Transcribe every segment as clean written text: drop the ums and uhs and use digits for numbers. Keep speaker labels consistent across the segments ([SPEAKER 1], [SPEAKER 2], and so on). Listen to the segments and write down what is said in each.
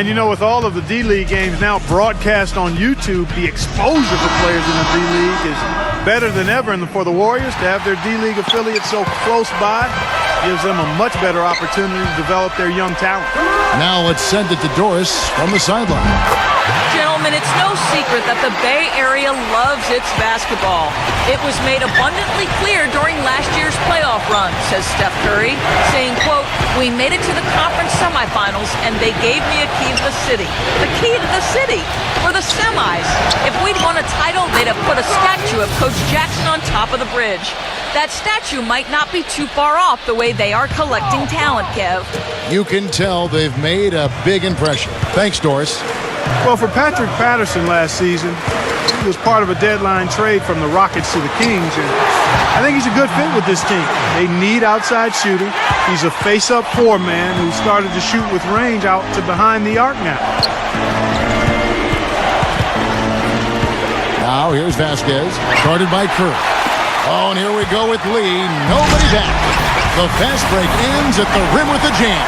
[SPEAKER 1] And you know, with all of the D-League games now broadcast on YouTube, the exposure for players in the D-League is better than ever. And for the Warriors to have their D-League affiliate so close by gives them a much better opportunity to develop their young talent.
[SPEAKER 2] Now let's send it to Doris from the sideline.
[SPEAKER 3] Gentlemen, it's no secret that the Bay Area loves its basketball. It was made abundantly clear during last year's playoff run, says Steph Curry, saying, quote, "We made it to the conference semifinals and they gave me a key to the city." The key to the city for the semis. If we'd won a title, they'd have put a statue of Coach Jackson on top of the bridge. That statue might not be too far off the way they are collecting talent, Kev.
[SPEAKER 2] You can tell they've made a big impression. Thanks, Doris.
[SPEAKER 1] Well, for Patrick Patterson last season, he was part of a deadline trade from the Rockets to the Kings, and I think he's a good fit with this team. They need outside shooting. He's a face-up four-man who started to shoot with range out to behind the arc now.
[SPEAKER 2] Now here's Vasquez, guarded by Curry. Oh, and here we go with Lee. Nobody back. The fast break ends at the rim with a jam.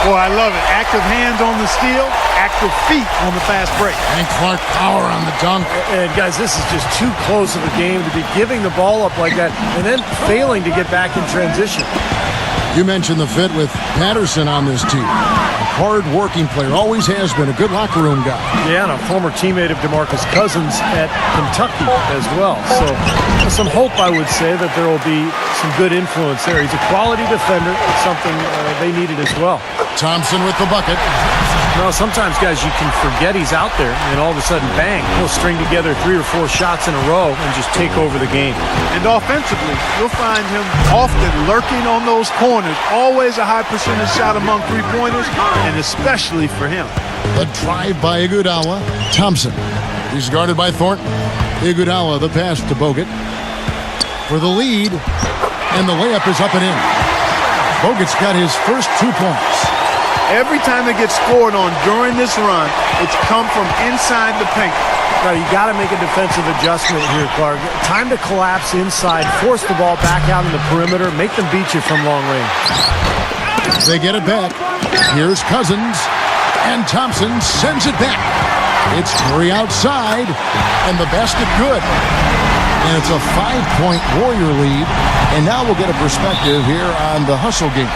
[SPEAKER 1] Boy, I love it. Active hands on the steal, active feet on the fast break.
[SPEAKER 2] And Clark power on the dunk.
[SPEAKER 4] And guys, this is just too close of a game to be giving the ball up like that and then failing to get back in transition.
[SPEAKER 2] You mentioned the fit with Patterson on this team. A hard-working player, always has been a good locker room guy.
[SPEAKER 4] Yeah, and a former teammate of DeMarcus Cousins at Kentucky as well. So some hope, I would say, that there will be some good influence there. He's a quality defender. It's something they needed as well.
[SPEAKER 2] Thompson with the bucket.
[SPEAKER 4] Well, sometimes, guys, you can forget he's out there, and all of a sudden, bang, he'll string together 3 or 4 shots in a row and just take over the game.
[SPEAKER 1] And offensively, you'll find him often lurking on those corners. Always a high percentage shot among three-pointers, and especially for him.
[SPEAKER 2] The drive by Iguodala. Thompson. He's guarded by Thornton. Iguodala, the pass to Bogut for the lead, and the layup is up and in. Bogut's got his first 2 points.
[SPEAKER 1] Every time they get scored on during this run, it's come from inside the paint.
[SPEAKER 4] Now, you got to make a defensive adjustment here, Clark. Time to collapse inside, force the ball back out in the perimeter, make them beat you from long range.
[SPEAKER 2] They get it back. Here's Cousins, and Thompson sends it back. It's Curry outside, and the basket good. And it's a 5-point Warrior lead. And now we'll get a perspective here on the hustle game,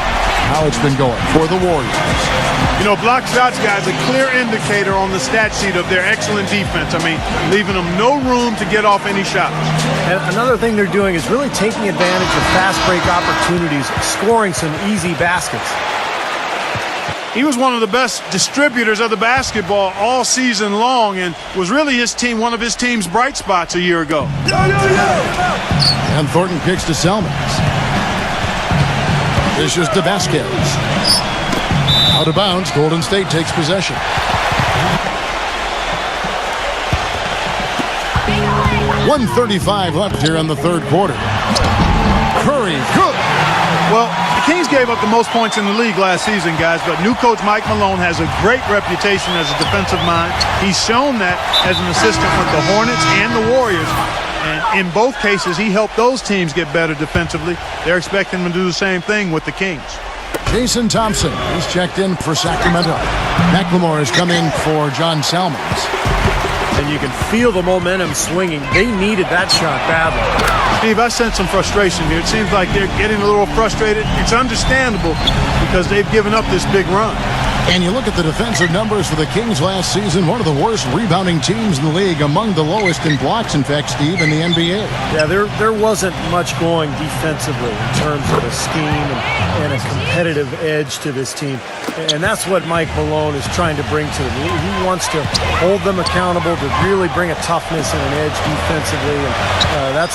[SPEAKER 2] how it's been going for the Warriors.
[SPEAKER 1] You know, block shots, guys, a clear indicator on the stat sheet of their excellent defense. I mean, leaving them no room to get off any shots.
[SPEAKER 4] And another thing they're doing is really taking advantage of fast break opportunities, scoring some easy baskets.
[SPEAKER 1] He was one of the best distributors of the basketball all season long and was really one of his team's bright spots a year ago.
[SPEAKER 2] And Thornton kicks to Selmans. This is to Vasquez. Out of bounds, Golden State takes possession. .135 left here in the third quarter. Curry, good.
[SPEAKER 1] Well, the Kings gave up the most points in the league last season, guys, but new coach Mike Malone has a great reputation as a defensive mind. He's shown that as an assistant with the Hornets and the Warriors. And in both cases, he helped those teams get better defensively. They're expecting him to do the same thing with the Kings.
[SPEAKER 2] Jason Thompson, he's checked in for Sacramento. McLemore has come in for John Salmons.
[SPEAKER 4] And you can feel the momentum swinging. They needed that shot badly.
[SPEAKER 1] Steve, I sense some frustration here. It seems like they're getting a little frustrated. It's understandable because they've given up this big run.
[SPEAKER 2] And you look at the defensive numbers for the Kings last season, one of the worst rebounding teams in the league, among the lowest in blocks, in fact, Steve, in the NBA.
[SPEAKER 4] Yeah, there wasn't much going defensively in terms of a scheme and a competitive edge to this team. And that's what Mike Malone is trying to bring to them. He wants to hold them accountable, to really bring a toughness and an edge defensively, and that's